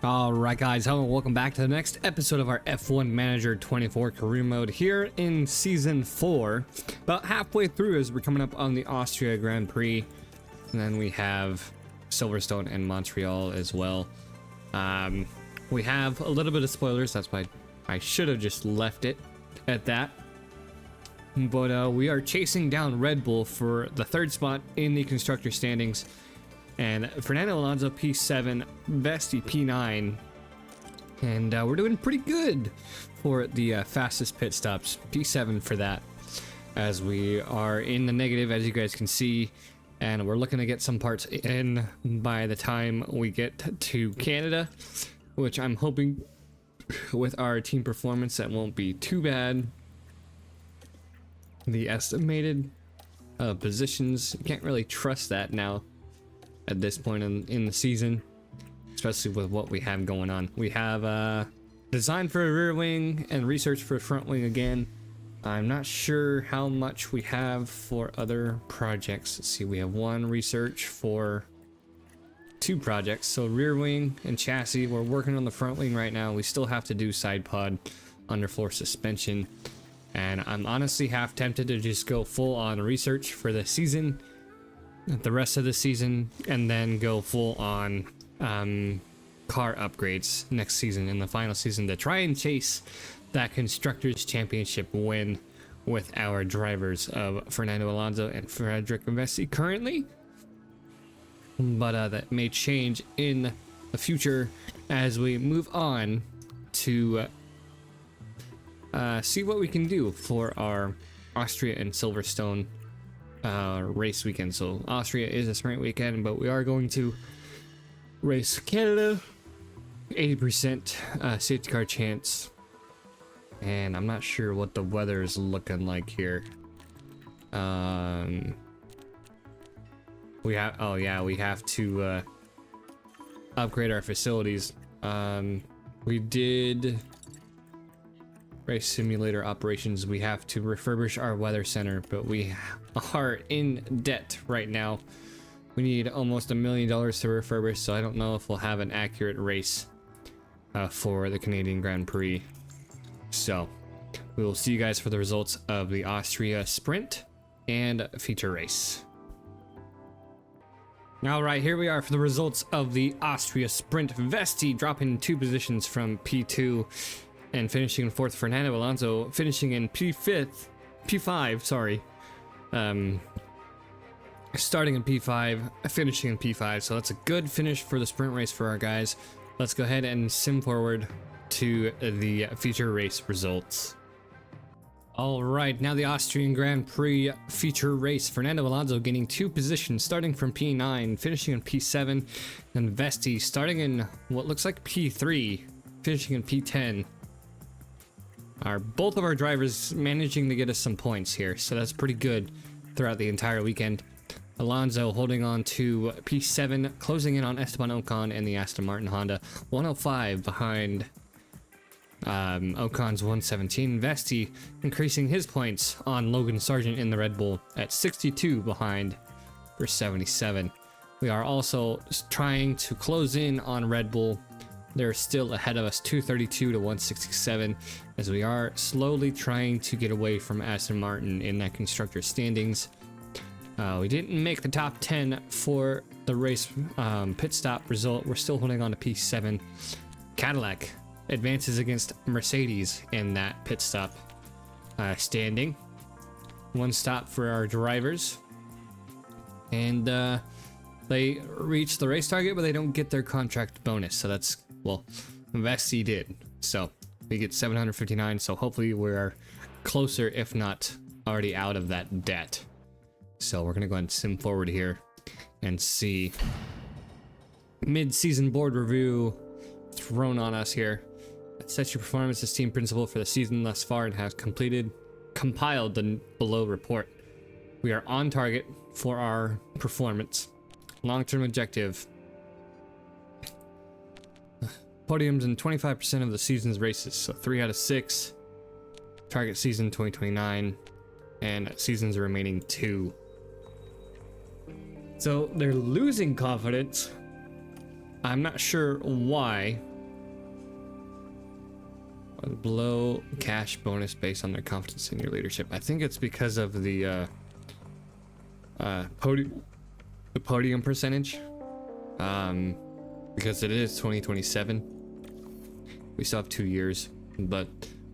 Alright guys, hello and welcome back to the next episode of our F1M24 career mode here in Season 4. About halfway through as we're coming up on the Austria Grand Prix. And then we have Silverstone and Montreal as well. We have a little bit of spoilers, that's why I should have just left it at that. But we are chasing down Red Bull for the third spot in the constructor standings. And Fernando Alonso P7, Vesti P9, and we're doing pretty good for the fastest pit stops. P7 for that, as we are in the negative, as you guys can see, and we're looking to get some parts in by the time we get to Canada, which I'm hoping with our team performance that won't be too bad. The estimated positions, you can't really trust that now at this point in the season, especially with what we have going on. We have design for a rear wing and research for a front wing again. I'm not sure how much we have for other projects. Let's see, we have one research for 2 projects. So rear wing and chassis, we're working on the front wing right now. We still have to do side pod, underfloor suspension, and I'm honestly half tempted to just go full on research for the season, the rest of the season, and then go full on car upgrades next season in the final season to try and chase that constructors championship win with our drivers of Fernando Alonso and Frederick Vesti currently. But that may change in the future as we move on to see what we can do for our Austria and Silverstone race weekend. So Austria is a sprint weekend, but we are going to race Canada, 80% safety car chance, and I'm not sure what the weather is looking like here. We have to upgrade our facilities. We did race simulator operations. We have to refurbish our weather center, but we are in debt right now. We need almost $1 million to refurbish, so I don't know if we'll have an accurate race for the Canadian Grand Prix. So we will see you guys for the results of the Austria sprint and feature race. All right, here we are for the results of the Austria sprint. Vesti dropping 2 positions from P2 and finishing in 4th. Fernando Alonso finishing in P5, sorry. Starting in P5, finishing in P5, so that's a good finish for the sprint race for our guys. Let's go ahead and sim forward to the feature race results. All right, now the Austrian Grand Prix feature race. Fernando Alonso gaining 2 positions, starting from P9, finishing in P7, and Vesti starting in what looks like P3, finishing in P10. Both of our drivers managing to get us some points here, so that's pretty good throughout the entire weekend. Alonso holding on to P7, closing in on Esteban Ocon and the Aston Martin Honda, 105 behind Ocon's 117. Vesti increasing his points on Logan Sargent in the Red Bull at 62 behind for 77. We are also trying to close in on Red Bull. They're still ahead of us, 232 to 167, as we are slowly trying to get away from Aston Martin in that constructor standings. We didn't make the top 10 for the race pit stop result. We're still holding on to P7. Cadillac advances against Mercedes in that pit stop standing. 1 stop for our drivers. And they reach the race target, but they don't get their contract bonus. So that's, well, Vesti did. So we get 759. So hopefully we're closer, if not already out of that debt. So we're going to go ahead and sim forward here and see mid-season board review thrown on us here. Sets your performance as team principal for the season thus far and has compiled the below report. We are on target for our performance. Long-term objective: podiums in 25% of the season's races, so 3 out of 6. Target season 2029, and seasons remaining 2. So they're losing confidence. I'm not sure why. Below cash bonus based on their confidence in your leadership. I think it's because of the podium percentage. Because it is 2027. We still have 2 years, but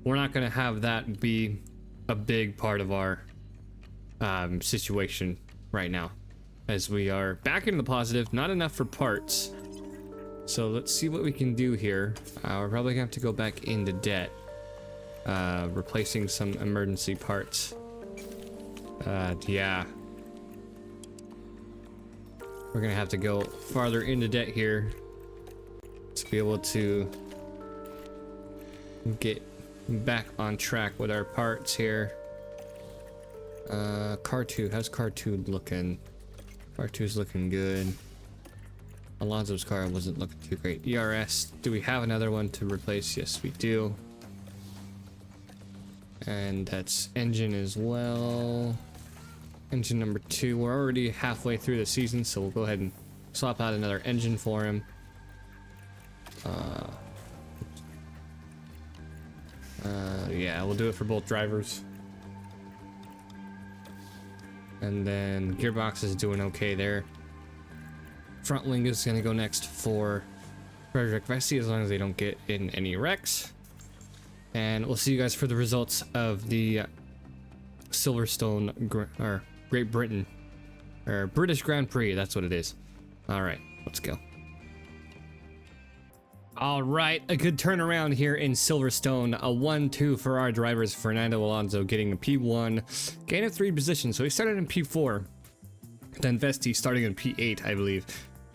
we're not going to have that be a big part of our situation right now, as we are back into the positive. Not enough for parts, so let's see what we can do here. We're probably gonna have to go back into debt, replacing some emergency parts. Yeah, we're gonna have to go farther into debt here to be able to get back on track with our parts here. Car 2, how's car 2 looking? Car 2's looking good. Alonso's car wasn't looking too great. ERS, do we have another one to replace? Yes, we do. And that's engine as well. Engine number 2, we're already halfway through the season, so we'll go ahead and swap out another engine for him. Yeah, we'll do it for both drivers. And then gearbox is doing okay there. Front wing is gonna go next for Frederick Vesey, as long as they don't get in any wrecks. And we'll see you guys for the results of the Silverstone or Great Britain or British Grand Prix. That's what it is. All right, let's go. All right, a good turnaround here in Silverstone. A 1-2 for our drivers. Fernando Alonso getting a P1, gain of 3 positions. So he started in P4, then Vesti starting in P8, I believe.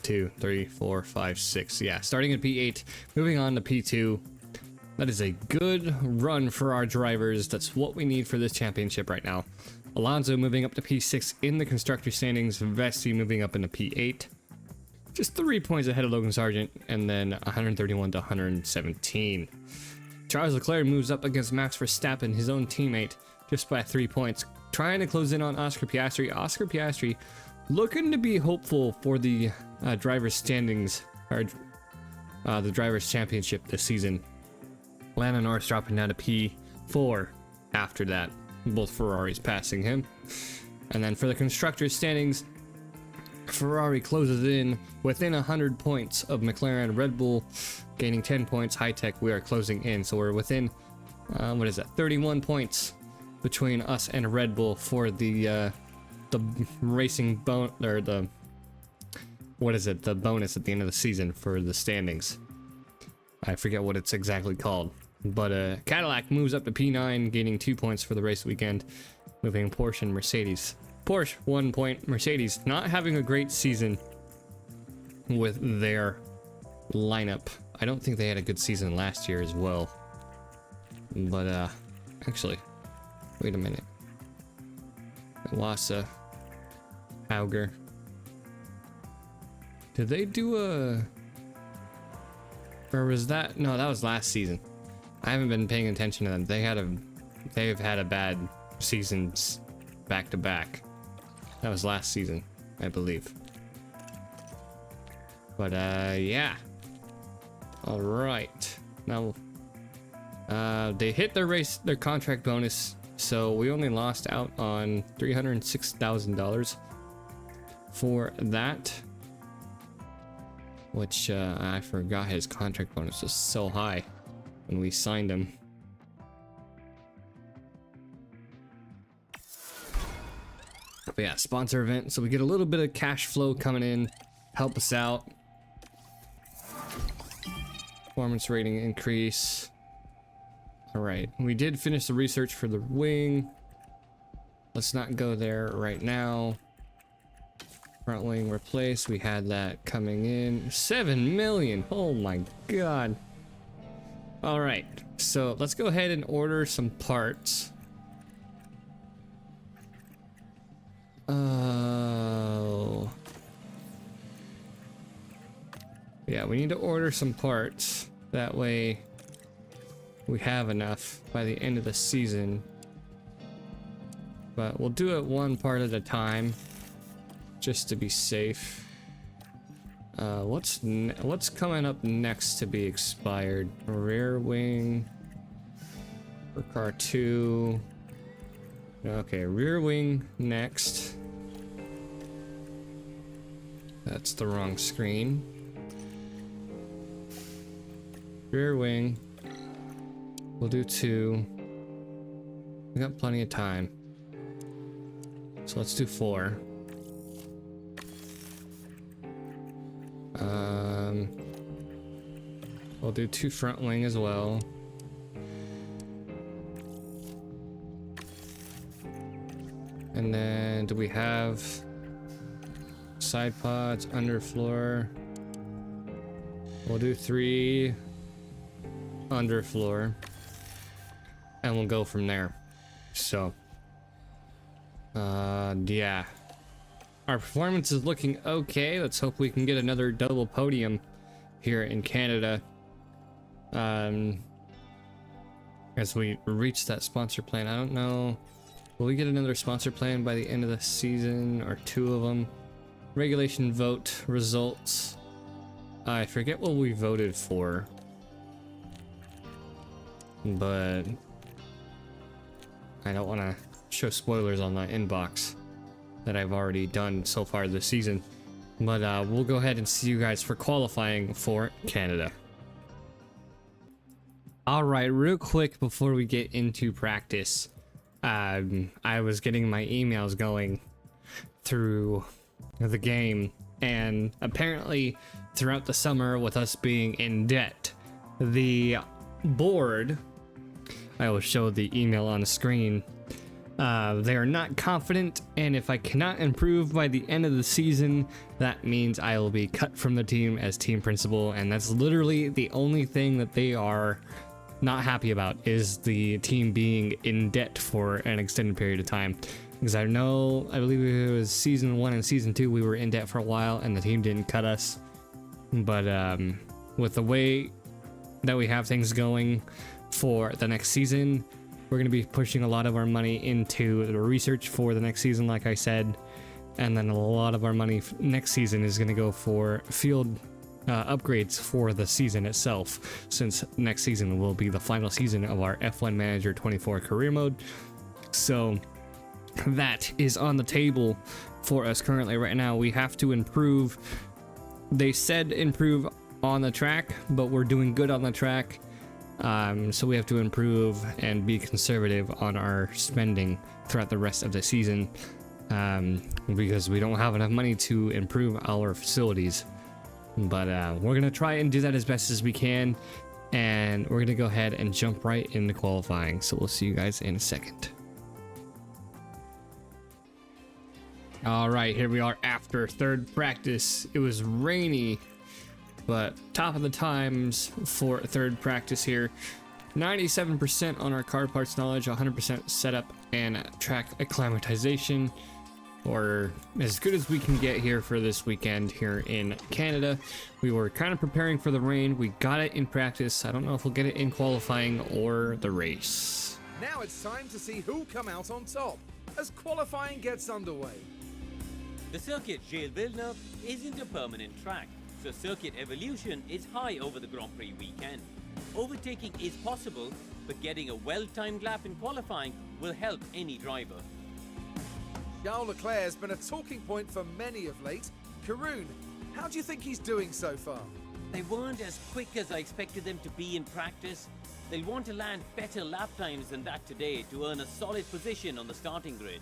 2, 3, 4, 5, 6. Yeah, starting in P8, moving on to P2. That is a good run for our drivers. That's what we need for this championship right now. Alonso moving up to P6 in the constructor standings. Vesti moving up into P8. Just 3 points ahead of Logan Sargent, and then 131 to 117. Charles Leclerc moves up against Max Verstappen, his own teammate, just by 3 points, trying to close in on Oscar Piastri. Oscar Piastri looking to be hopeful for the drivers' standings, or the drivers' championship this season. Lando Norris dropping down to P4 after that, both Ferraris passing him. And then for the constructors' standings, Ferrari closes in within 100 points of McLaren. Red Bull gaining 10 points. High Tech, we are closing in, so we're within 31 points between us and Red Bull for the racing or the the bonus at the end of the season for the standings. I forget what it's exactly called, but Cadillac moves up to P9, gaining 2 points for the race weekend, moving Porsche and Mercedes. Porsche 1 point. Mercedes not having a great season with their lineup. I don't think they had a good season last year as well. But actually, wait a minute. Wassa, Auger. Did they do a? Or was that? No, that was last season. I haven't been paying attention to them. They've had a bad seasons back to back. That was last season, I believe. But yeah. All right. Now they hit their contract bonus, so we only lost out on $306,000 for that. Which I forgot his contract bonus was so high when we signed him. But yeah, sponsor event, so we get a little bit of cash flow coming in, help us out. Performance rating increase. All right, we did finish the research for the wing. Let's not go there right now. Front wing replace, we had that coming in. 7 million, oh my god. All right, so let's go ahead and order some parts. Oh. Yeah, we need to order some parts. That way we have enough by the end of the season. But we'll do it one part at a time, just to be safe. What's coming up next to be expired? Rear wing. For car 2. Okay, rear wing next. That's the wrong screen. Rear wing. We'll do 2. We got plenty of time. So let's do 4. We'll do 2 front wing as well. And then do we have side pods, underfloor? We'll do 3 underfloor. And we'll go from there. So, yeah. Our performance is looking okay. Let's hope we can get another double podium here in Canada. As we reach that sponsor plan. I don't know. Will we get another sponsor plan by the end of the season, or 2 of them? Regulation vote results. I forget what we voted for, but I don't want to show spoilers on my inbox that I've already done so far this season. But we'll go ahead and see you guys for qualifying for Canada. All right, real quick before we get into practice. I was getting my emails going through the game, and apparently throughout the summer, with us being in debt, the board, I will show the email on the screen, they are not confident, and if I cannot improve by the end of the season, that means I will be cut from the team as team principal. And that's literally the only thing that they are not happy about, is the team being in debt for an extended period of time. Because I believe it was season 1 and season 2, we were in debt for a while and the team didn't cut us. But with the way that we have things going for the next season, we're going to be pushing a lot of our money into the research for the next season, like I said. And then a lot of our money next season is going to go for field upgrades for the season itself, since next season will be the final season of our F1M24 career mode. So that is on the table for us currently. Right now we have to improve. They said improve on the track, but we're doing good on the track. So we have to improve and be conservative on our spending throughout the rest of the season, because we don't have enough money to improve our facilities. But we're gonna try and do that as best as we can, and we're gonna go ahead and jump right into qualifying. So we'll see you guys in a second. All right, here we are after third practice. It was rainy, but top of the times for third practice here. 97% on our car parts knowledge, 100% setup and track acclimatization, or as good as we can get here for this weekend here in Canada. We were kind of preparing for the rain. We got it in practice. I don't know if we'll get it in qualifying or the race. Now it's time to see who come out on top as qualifying gets underway. The circuit Gilles Villeneuve isn't a permanent track, so circuit evolution is high over the Grand Prix weekend. Overtaking is possible, but getting a well-timed lap in qualifying will help any driver. Charles Leclerc has been a talking point for many of late. Karun, how do you think he's doing so far? They weren't as quick as I expected them to be in practice. They'll want to land better lap times than that today to earn a solid position on the starting grid.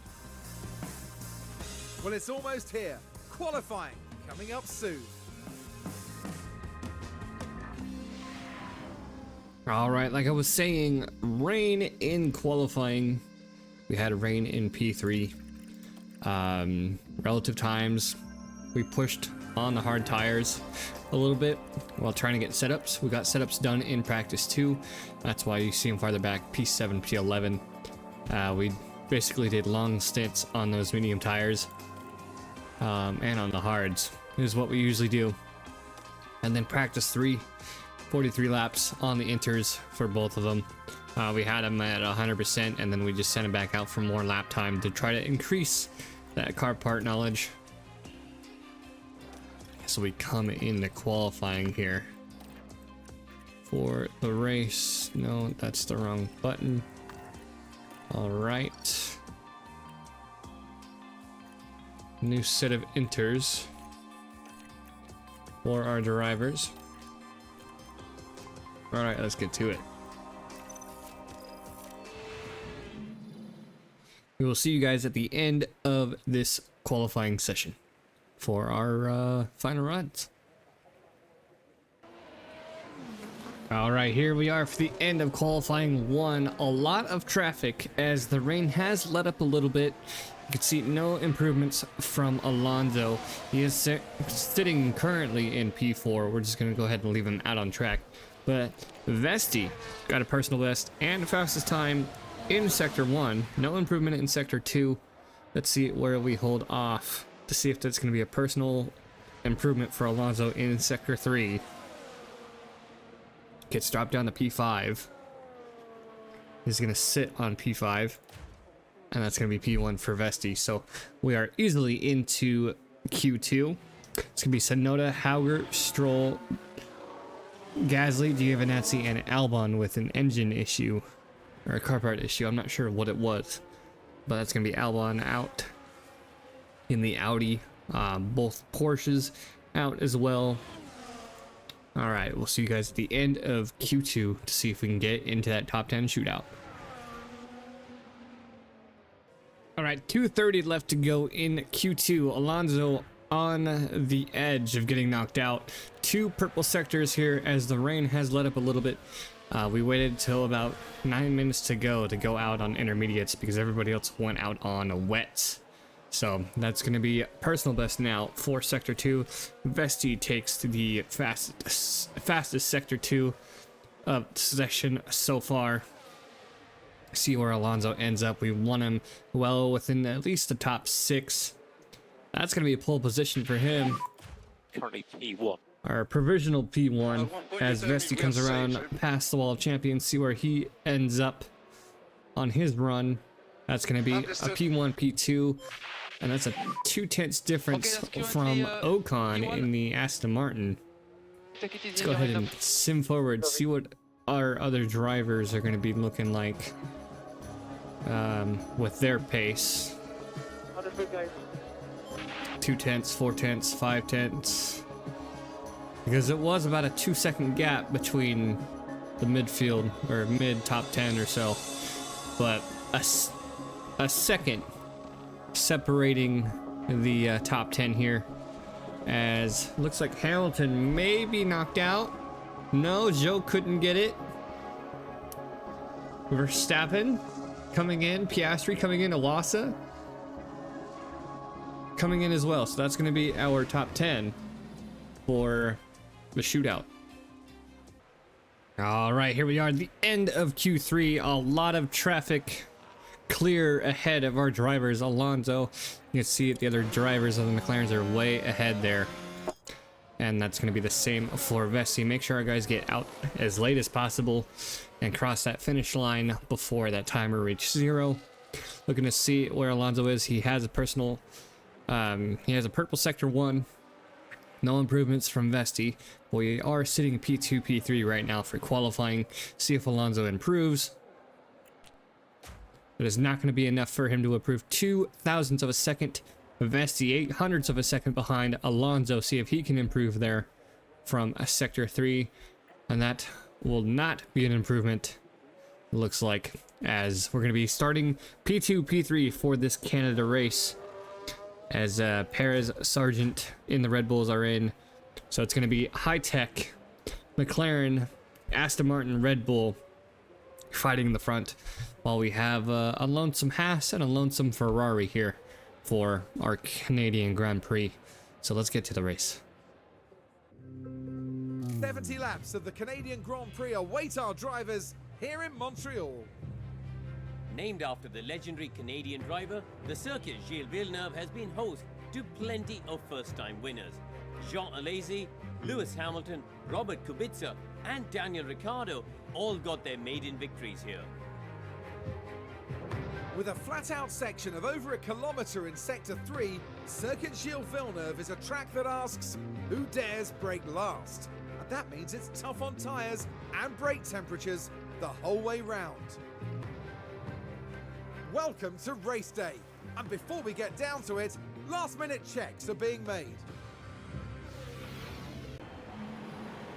Well, it's almost here. Qualifying coming up soon. All right, like I was saying, rain in qualifying. We had rain in P3. Relative times, we pushed on the hard tires a little bit while trying to get setups. We got setups done in practice too. That's why you see them farther back, P7, P11. We basically did long stints on those medium tires, and on the hards is what we usually do. And then practice 3, 43 laps on the inters for both of them. We had them at 100%, and then we just sent them back out for more lap time to try to increase that car part knowledge. So we come into qualifying here for the race. No, that's the wrong button. All right. New set of inters for our drivers. All right, let's get to it. We will see you guys at the end of this qualifying session for our final runs. All right, here we are for the end of qualifying one. A lot of traffic as the rain has let up a little bit. You can see no improvements from Alonso. He is sitting currently in P4. We're just going to go ahead and leave him out on track. But Vesti got a personal best and fastest time in Sector 1. No improvement in Sector 2. Let's see where we hold off to see if that's going to be a personal improvement for Alonso in Sector 3. Gets dropped down to P5. He's going to sit on P5. And that's going to be P1 for Vesti. So we are easily into Q2. It's going to be Sonoda, Hauger, Stroll, Gasly, Giovinazzi, and Albon with an engine issue. Or a car part issue. I'm not sure what it was. But that's going to be Albon out in the Audi. Both Porsches out as well. Alright, we'll see you guys at the end of Q2 to see if we can get into that top 10 shootout. Alright, 2:30 left to go in Q2. Alonso on the edge of getting knocked out. 2 purple sectors here as the rain has let up a little bit. We waited till about 9 minutes to go out on intermediates because everybody else went out on wets. So that's going to be personal best now for Sector 2. Vesti takes the fastest Sector 2 of session so far. See where Alonso ends up. We won him well within at least the top 6. That's going to be a pole position for him. Currently P1. Our provisional P1 as Vesti comes around past the wall of champions. See where he ends up on his run. That's going to be a P1, P2. And that's a 2/10 difference from Ocon in the Aston Martin. Let's go ahead and sim forward, see what our other drivers are going to be looking like with their pace. 2/10, 4/10, 5/10. Because it was about a 2-second gap between the midfield or mid top 10 or so. But a second separating the top 10 here, as looks like Hamilton may be knocked out. No, Joe couldn't get it. Verstappen coming in, Piastri coming in, Alasa coming in as well. So that's going to be our top 10 for the shootout. All right, here we are at the end of Q3. A lot of traffic clear ahead of our drivers. Alonso, you can see the other drivers of the McLarens are way ahead there, and that's going to be the same for Vesti. Make sure our guys get out as late as possible and cross that finish line before that timer reaches 0. Looking to see where Alonso is. He has a personal he has a purple sector 1. No improvements from Vesti. We are sitting P2, P3 right now for qualifying. See if Alonso improves. It is not going to be enough for him to improve 0.02 of a second. Vesti 0.08 of a second behind Alonso. See if he can improve there from a sector 3. And that will not be an improvement, it looks like, as we're going to be starting P2, P3 for this Canada race. As Perez, Sargent in the Red Bulls are in. So it's going to be high-tech, McLaren, Aston Martin, Red Bull fighting in the front, while we have a lonesome Haas and a lonesome Ferrari here for our Canadian Grand Prix. So let's get to the race. 70 laps of the Canadian Grand Prix await our drivers here in Montreal. Named after the legendary Canadian driver, the circuit Gilles Villeneuve has been host to plenty of first-time winners. Jean Alesi, Lewis Hamilton, Robert Kubica, and Daniel Ricciardo all got their maiden victories here. With a flat-out section of over 1 kilometre in Sector 3, Circuit Gilles Villeneuve is a track that asks, who dares brake last? And that means it's tough on tyres and brake temperatures the whole way round. Welcome to race day. And before we get down to it, last minute checks are being made.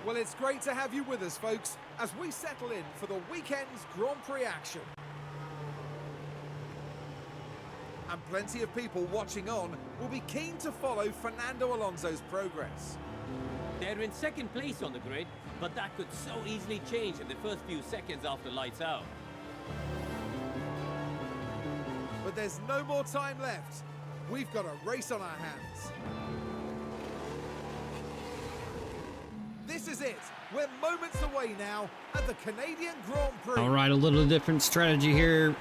Well, it's great to have you with us, folks, as we settle in for the weekend's Grand Prix action. And plenty of people watching on will be keen to follow Fernando Alonso's progress. They're in second place on the grid, but that could so easily change in the first few seconds after lights out. But there's no more time left. We've got a race on our hands. This is it. We're moments away now at the Canadian Grand Prix. All right, a little different strategy here.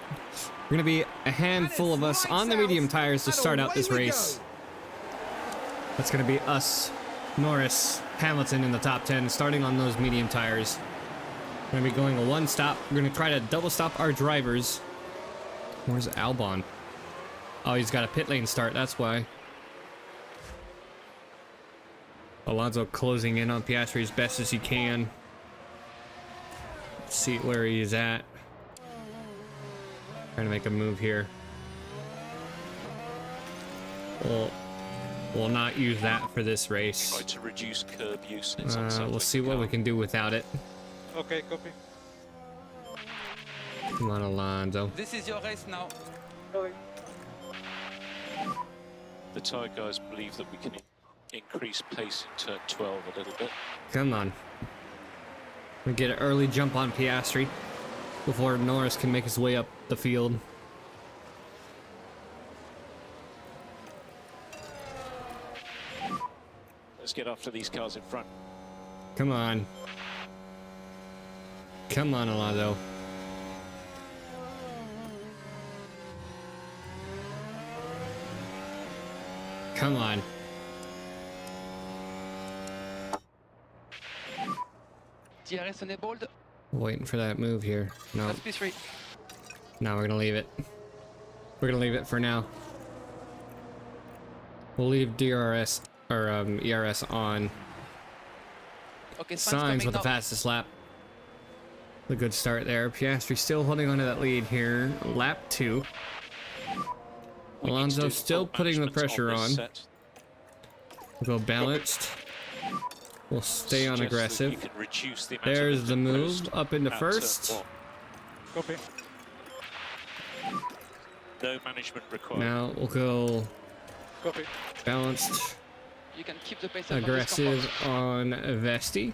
We're going to be a handful of us on the medium tires to start out this race. That's going to be us, Norris, Hamilton in the top 10, starting on those medium tires. We're going to be going a one stop. We're going to try to double stop our drivers. Where's Albon? Oh, he's got a pit lane start, that's why. Alonso closing in on Piastri as best as he can. Let's see where he is at. Trying to make a move here. We'll not use that for this race. Try to reduce curb use. It's unsettling we'll see what we can do without it. Okay, copy. Come on, Alonso. This is your race now. The tyre guys believe that we can increase pace in turn 12 a little bit. Come on. We get an early jump on Piastri before Norris can make his way up the field. Let's get after these cars in front. Come on. Come on, Alonso. Come on. DRS enabled. Waiting for that move here. No. That's P3. No, we're gonna leave it. We're gonna leave it for now. We'll leave DRS or ERS on. Okay, Signs with the fastest lap. A good start there. Piastri still holding on to that lead here. Lap 2. Alonso still putting the pressure on. We'll go balanced. We'll stay on aggressive. There's the move up into first. Copy. No management required. Now we'll go Copy. balanced, You can keep the pace up on this aggressive compound. on Vesti.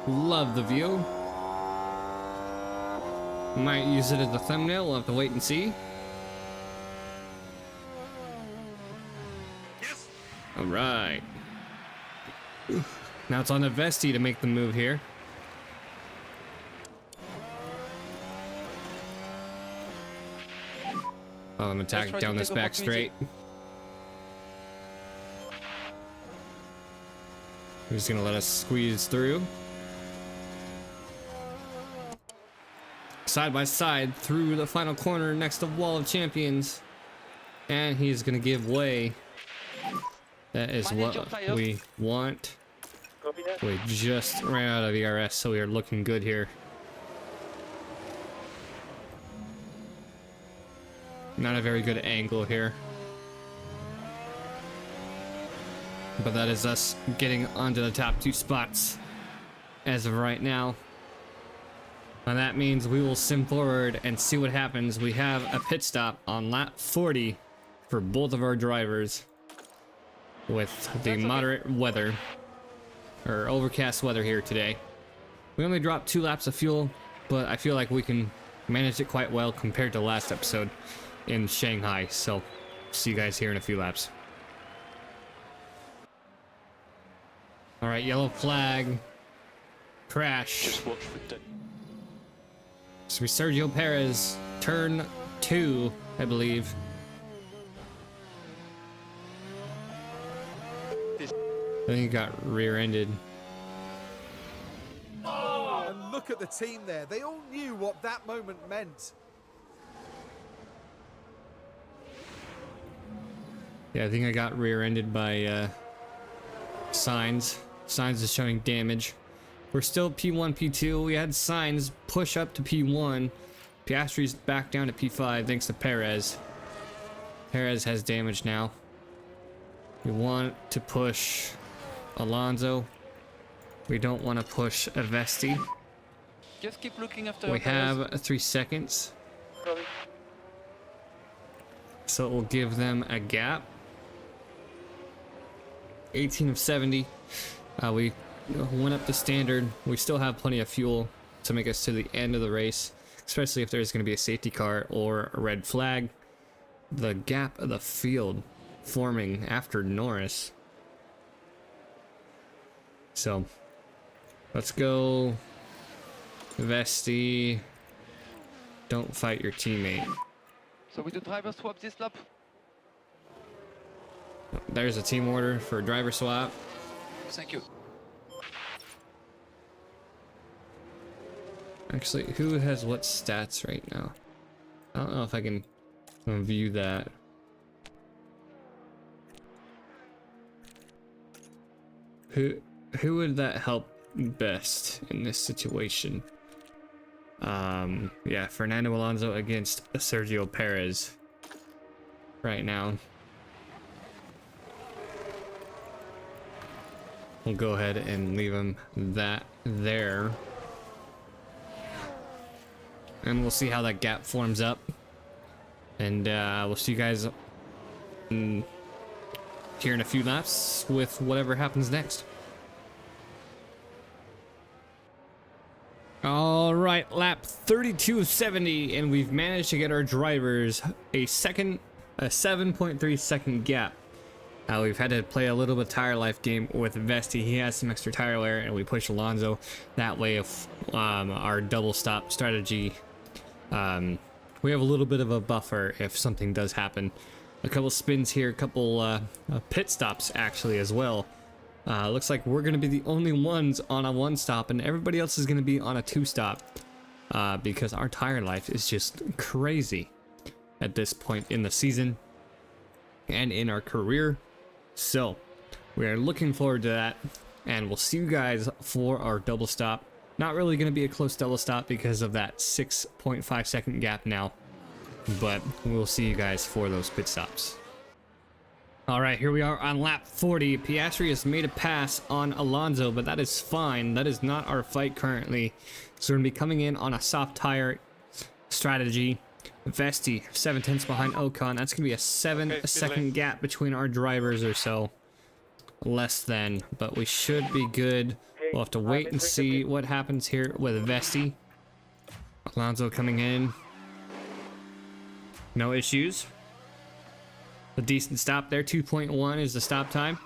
Love the view. Might use it as a thumbnail. We'll have to wait and see. All right. Now it's on the Vesti to make the move here. Oh, I'm Try attacking to down take this back opportunity. straight. We're just gonna let us squeeze through. Side by side through the final corner next to Wall of Champions. And he's gonna give way. That is Manage your what tire. we want. Copy that. We just ran out of ERS, so we are looking good here. Not a very good angle here. But that is us getting onto the top 2 spots as of right now. And that means we will sim forward and see what happens. We have a pit stop on lap 40 for both of our drivers with the moderate weather or overcast weather here today. We only dropped 2 laps of fuel, but I feel like we can manage it quite well compared to last episode in Shanghai. So see you guys here in a few laps. All right, yellow flag, crash. Just watch for So we Sergio Perez, turn 2, I believe. I think he got rear-ended. And look at the team there. They all knew what that moment meant. Yeah, I think I got rear-ended by Signs. Signs is showing damage. We're still P1, P2. We had signs push up to P1. Piastri's back down to P5 thanks to Perez. Perez has damage now. We want to push Alonso. We don't want to push Avesti. Just keep looking after We Perez. have 3 seconds, Copy. so it will give them a gap. 18 of 70. We went up to standard. We still have plenty of fuel to make us to the end of the race, especially if there's going to be a safety car or a red flag. The gap of the field forming after Norris. So let's go. Vesti, don't fight your teammate. So we do driver swap this lap. There's a team order for a driver swap. Thank you. Actually, who has what stats right now? I don't know if I can view that. Who would that help best in this situation? Yeah, Fernando Alonso against Sergio Perez right now. We'll go ahead and leave him that there. And we'll see how that gap forms up. And we'll see you guys here in a few laps with whatever happens next. All right, lap 32.70, and we've managed to get our drivers a 7.3 second gap. We've had to play a little bit tire life game with Vesti. He has some extra tire wear, and we push Alonso. That way, if our double stop strategy, we have a little bit of a buffer if something does happen. A couple spins here, a couple pit stops actually as well. Looks like we're going to be the only ones on a 1 stop, and everybody else is going to be on a 2 stop because our tire life is just crazy at this point in the season and in our career. So we are looking forward to that, and we'll see you guys for our double stop. Not really going to be a close double stop because of that 6.5 second gap now, but we'll see you guys for those pit stops. All right, here we are on lap 40. Piastri has made a pass on Alonso, but that is fine. That is not our fight currently. So we're going to be coming in on a soft tire strategy. Vesti, 7/10 behind Ocon. That's going to be a 7-second gap between our drivers or so. Less than, but we should be good. We'll have to wait and see what happens here with Vesti. Alonso coming in. No issues. A decent stop there. 2.1 is the stop time.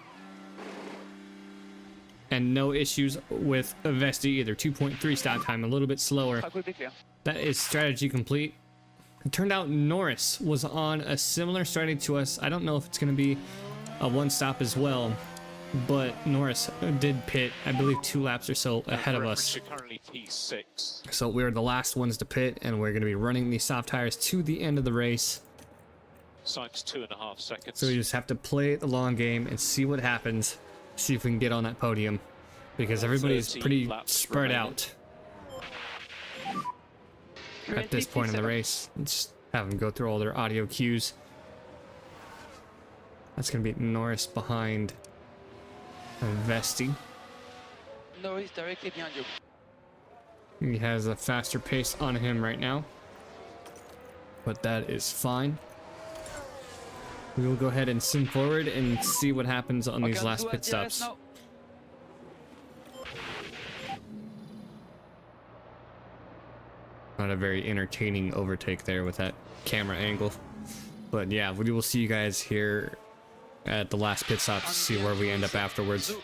And no issues with Vesti either. 2.3 stop time, a little bit slower. That is strategy complete. It turned out Norris was on a similar strategy to us. I don't know if it's going to be a 1 stop as well, but Norris did pit, I believe, 2 laps or so ahead of us. We're currently P6. So we're the last ones to pit, and we're going to be running these soft tires to the end of the race. Signs 2.5 seconds. So we just have to play the long game and see what happens. See if we can get on that podium, because everybody's 30 pretty laps spread remaining. out at this point in the race. Let's have them go through all their audio cues. That's going to be Norris behind Vesti. No, he's directly behind you. He has a faster pace on him right now, but that is fine. We will go ahead and sim forward and see what happens on these last pit stops. Not a very entertaining overtake there with that camera angle. But yeah, we will see you guys here at the last pit stop to see where we end up afterwards.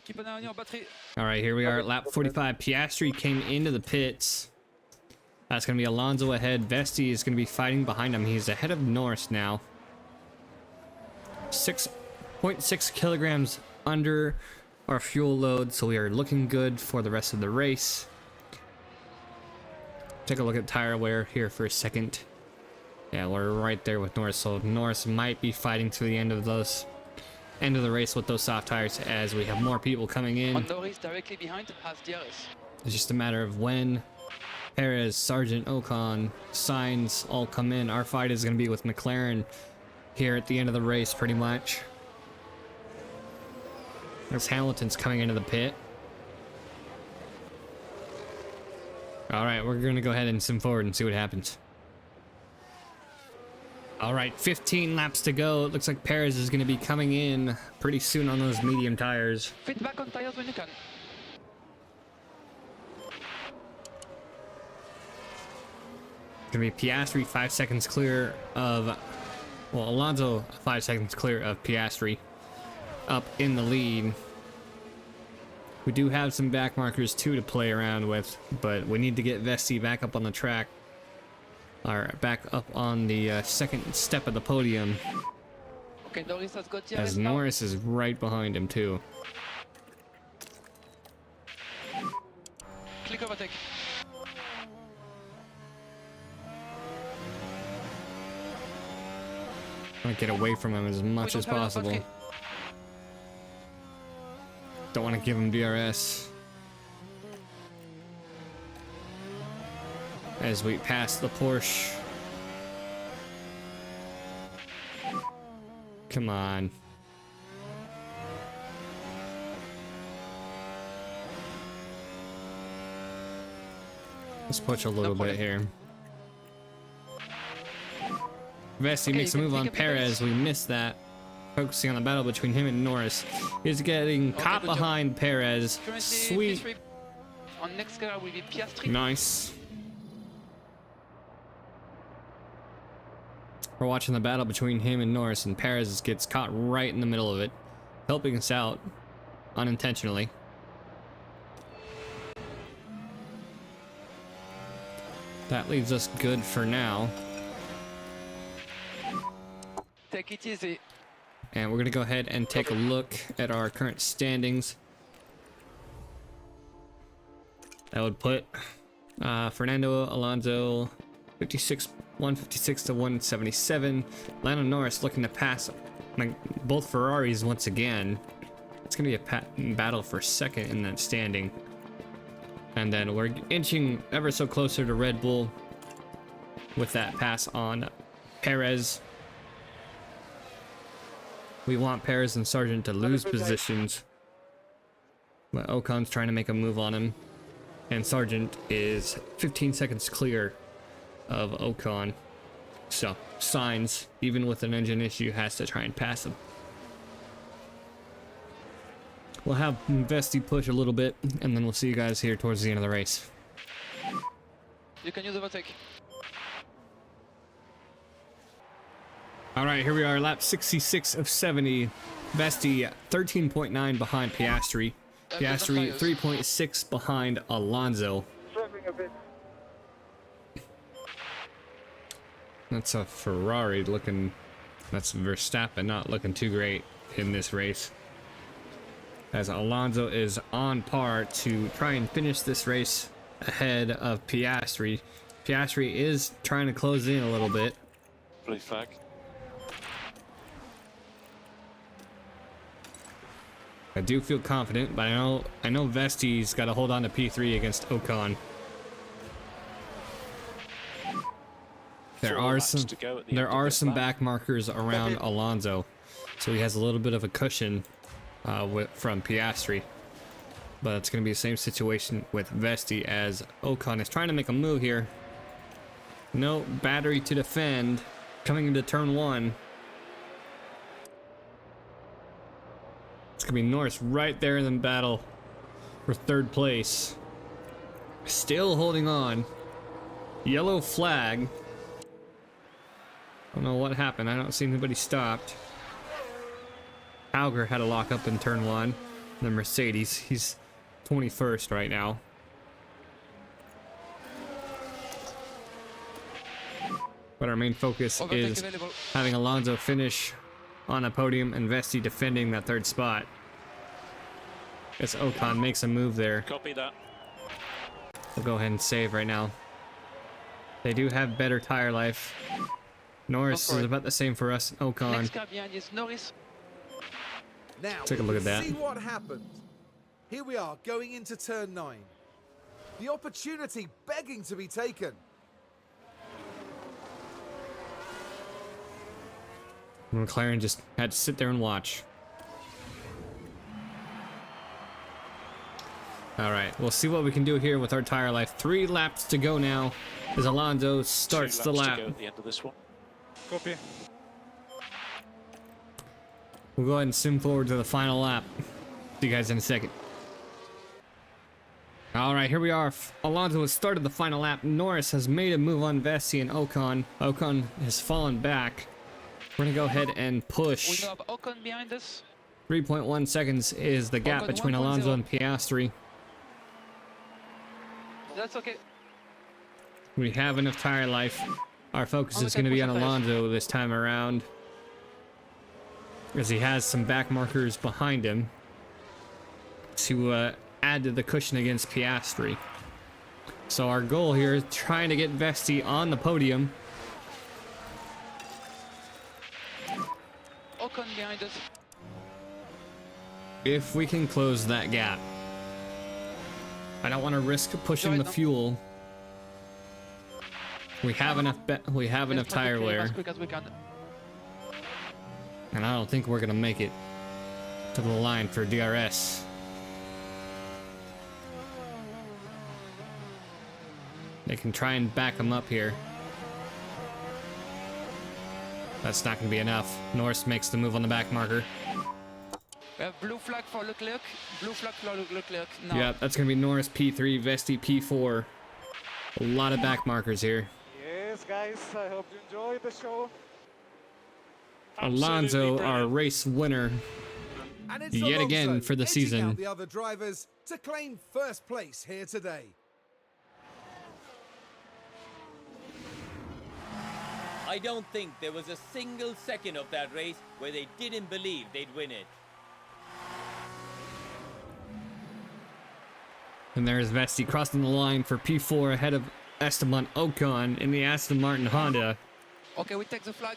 Keep an eye on your battery. All right, here we are at lap 45. Piastri came into the pits. That's going to be Alonso ahead. Vesti is going to be fighting behind him. He's ahead of Norris now. 6.6 kilograms under our fuel load, so we are looking good for the rest of the race. Take a look at tire wear here for a second. Yeah, we're right there with Norris, so Norris might be fighting to the end of those end of the race with those soft tires as we have more people coming in. On Norris directly behind has DRS. It's just a matter of when Perez, Sargent, Ocon, Sainz all come in. Our fight is going to be with McLaren here at the end of the race, pretty much. There's Hamilton's coming into the pit. All right, we're going to go ahead and sim forward and see what happens. All right, 15 laps to go. It looks like Perez is going to be coming in pretty soon on those medium tires. Fit back on tires when you can. Gonna be Piastri 5 seconds clear of, well, Alonso 5 seconds clear of Piastri up in the lead. We do have some back markers too to play around with, but we need to get Vesti back up on the track, or back up on the second step of the podium, Okay, Norris has got DRS as now. Norris is right behind him too. Click overtake. I want to get away from him as much We as don't have enough possible. battery. Don't want to give him DRS. As we pass the Porsche. Come on. Let's push a little bit here. Vesti Okay, makes a you can move on take a bit. Perez. We missed that. Focusing on the battle between him and Norris. He's getting caught good job. behind Perez. Currently Sweet. P3. On next car will be Piastri. Nice. We're watching the battle between him and Norris, and Perez gets caught right in the middle of it, helping us out unintentionally. That leaves us good for now. Take it easy. And we're going to go ahead and take a look at our current standings. That would put Fernando Alonso 156 to 177. Lando Norris looking to pass both Ferraris once again. It's going to be a battle for second in that standing. And then we're inching ever so closer to Red Bull with that pass on Perez. We want Perez and Sargent to lose positions, but Ocon's trying to make a move on him, and Sargent is 15 seconds clear of Ocon. So Sainz, even with an engine issue, has to try and pass him. We'll have Vesti push a little bit, and then we'll see you guys here towards the end of the race. You can use overtake. All right, here we are, lap 66 of 70. Vesti 13.9 behind Piastri. Piastri 3.6 behind Alonso. Struggling a bit. That's a Ferrari looking, that's Verstappen not looking too great in this race. As Alonso is on par to try and finish this race ahead of Piastri. Piastri is trying to close in a little bit. Blue flag. I do feel confident, but I know Vesti's got to hold on to P3 against Ocon. There are some back markers around Alonso, so he has a little bit of a cushion from Piastri. But it's going to be the same situation with Vesti as Ocon is trying to make a move here. No battery to defend coming into turn one. It's gonna be Norris right there in the battle for third place. Still holding on. Yellow flag. Don't know what happened. I don't see anybody stopped. Auger had to lock up in turn one. The Mercedes. He's 21st right now. But our main focus Overtake is available. having Alonso finish on a podium and Vesti defending that third spot. As Ocon makes a move there. Copy that. We'll go ahead and save right now. They do have better tire life. Norris Go for is it. about the same for us. Ocon. Next car behind is Norris. Now, Take a look at that. see what happened. Here we are, going into turn 9. The opportunity begging to be taken. McLaren just had to sit there and watch. All right, we'll see what we can do here with our tire life. 3 laps to go now as Alonso starts the 2 laps lap. to go at the end of this one. Copy. We'll go ahead and sim forward to the final lap. See you guys in a second. All right, here we are. Alonso has started the final lap. Norris has made a move on Vesti and Ocon. Ocon has fallen back. We're gonna go ahead and We push. now have Ocon behind us. 3.1 seconds is the gap Ocon between 1.0. Alonso and Piastri. That's okay. We have enough tire life. Our focus is Okay, going to be on push up Alonso this time around, as he has some back markers behind him to add to the cushion against Piastri. So our goal here is trying to get Vesti on the podium. Ocon behind us. If we can close that gap. I don't want to risk pushing Right the now. fuel. We have enough Let's try tire to clear wear, as quick as we can. and I don't think we're gonna make it to the line for DRS. They can try and back him up here. That's not gonna be enough. Norris makes the move on the back marker. We have blue flag for Leclerc. Blue flag for Leclerc. Now. Yeah, that's gonna be Norris P3, Vesti P4. A lot of back markers here. Yes, guys, I hope you enjoyed the show. Alonso, Absolutely our brilliant. race winner. And it's Yet again Alonso for the edging season. out the other drivers to claim first place here today. I don't think there was a single second of that race where they didn't believe they'd win it. And there's Vesti crossing the line for P4 ahead of Esteban Ocon in the Aston Martin Honda. Okay, we take the flag.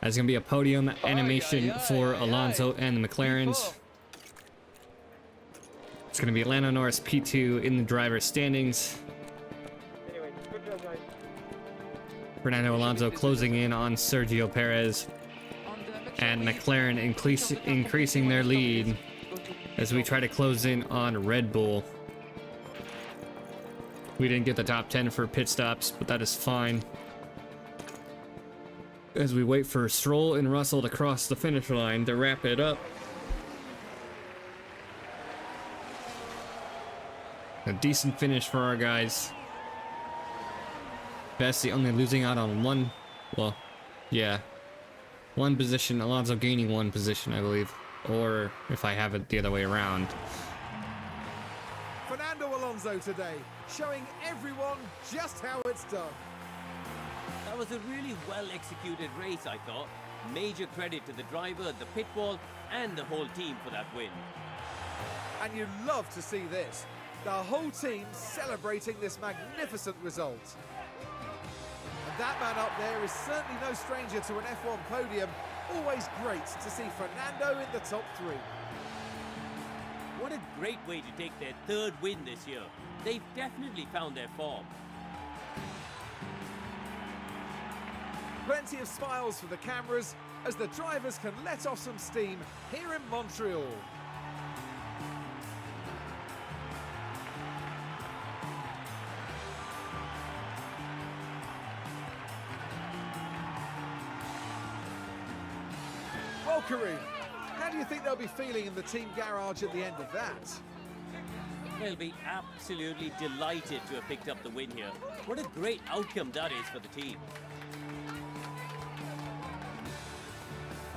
That's gonna be a podium animation aye, for aye, Alonso aye. and the McLarens. P4. It's gonna be Lando Norris P2 in the driver's standings. Anyway, good job, guys. Fernando Alonso closing in on Sergio Perez, On the make sure and we- McLaren increasing their lead as we try to close in on Red Bull. We didn't get the top 10 for pit stops, but that is fine. As we wait for Stroll and Russell to cross the finish line to wrap it up. A decent finish for our guys. Vesti only losing out on one, well, yeah, one position. Alonso gaining 1 position, I believe. Or if I have it the other way around. Fernando Alonso today, showing everyone just how it's done. That was a really well-executed race, I thought. Major credit to the driver, the pit wall, and the whole team for that win. And you love to see this. The whole team celebrating this magnificent result. And that man up there is certainly no stranger to an F1 podium. Always great to see Fernando in the top 3. What a great way to take their 3rd win this year. They've definitely found their form. Plenty of smiles for the cameras as the drivers can let off some steam here in Montreal. Well, Kareem, how do you think they'll be feeling in the team garage at the end of that? They'll be absolutely delighted to have picked up the win here. What a great outcome that is for the team.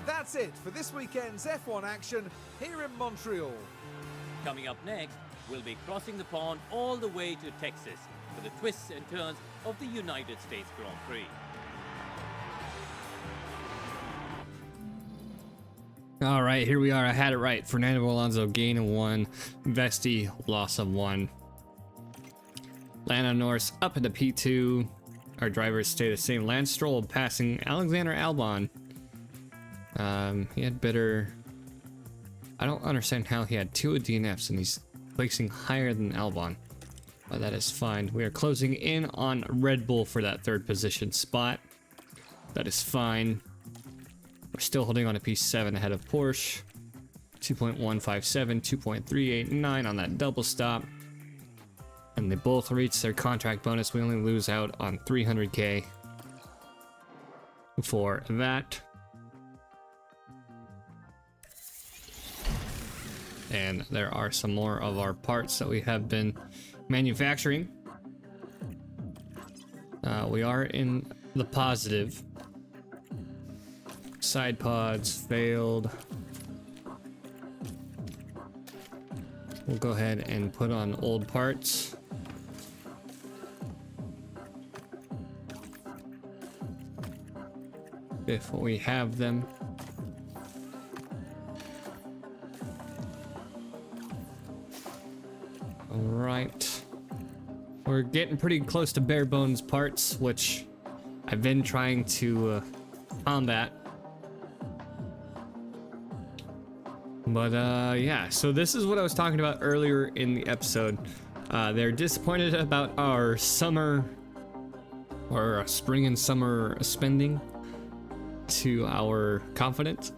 That's it for this weekend's F1 action here in Montreal. Coming up next, we'll be crossing the pond all the way to Texas for the twists and turns of the United States Grand Prix. All right, here we are. I had it right. Fernando Alonso gain of 1, Vesti loss of 1. Lando Norris up into P2. Our drivers stay the same. Lance Stroll passing Alexander Albon. He had better I don't understand how he had 2 DNFs and he's placing higher than Albon. But that is fine. We are closing in on Red Bull for that 3rd position spot. That is fine. We're still holding on to P7 ahead of Porsche. 2.157, 2.389 on that double stop. And they both reach their contract bonus. We only lose out on 300k for that. And there are some more of our parts that we have been manufacturing. We are in the positive. Side pods failed. We'll go ahead and put on old parts. If we have them. All right. We're getting pretty close to bare bones parts, which I've been trying to combat. But yeah, so this is what I was talking about earlier in the episode. They're disappointed about our summer or spring and summer spending to our confidence,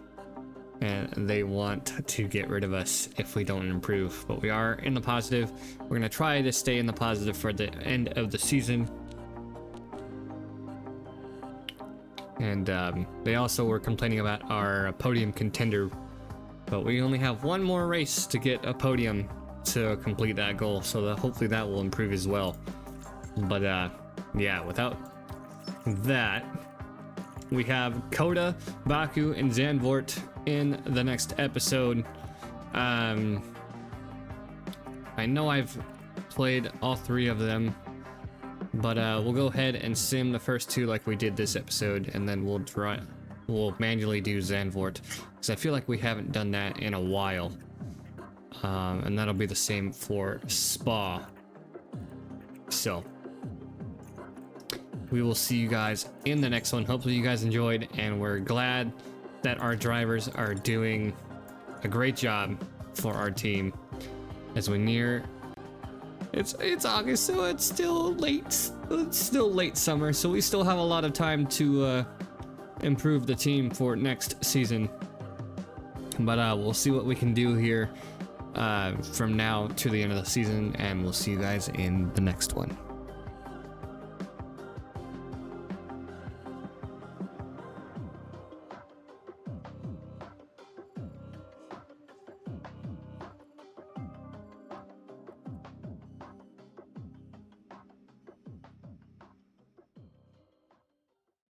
and they want to get rid of us if we don't improve. But we are in the positive. We're gonna try to stay in the positive for the end of the season. And they also were complaining about our podium contender, but we only have 1 more race to get a podium to complete that goal, so that hopefully that will improve as well. But yeah, without that, we have Coda, Baku, and Zandvoort in the next episode. I know I've played all 3 of them, but we'll go ahead and sim the first 2 like we did this episode, and then we'll manually do Zandvoort, because I feel like we haven't done that in a while. And that'll be the same for Spa. So we will see you guys in the next one. Hopefully you guys enjoyed, and we're glad that our drivers are doing a great job for our team as we near. It's August, so it's still late summer, so we still have a lot of time to improve the team for next season. But we'll see what we can do here from now to the end of the season, and we'll see you guys in the next one.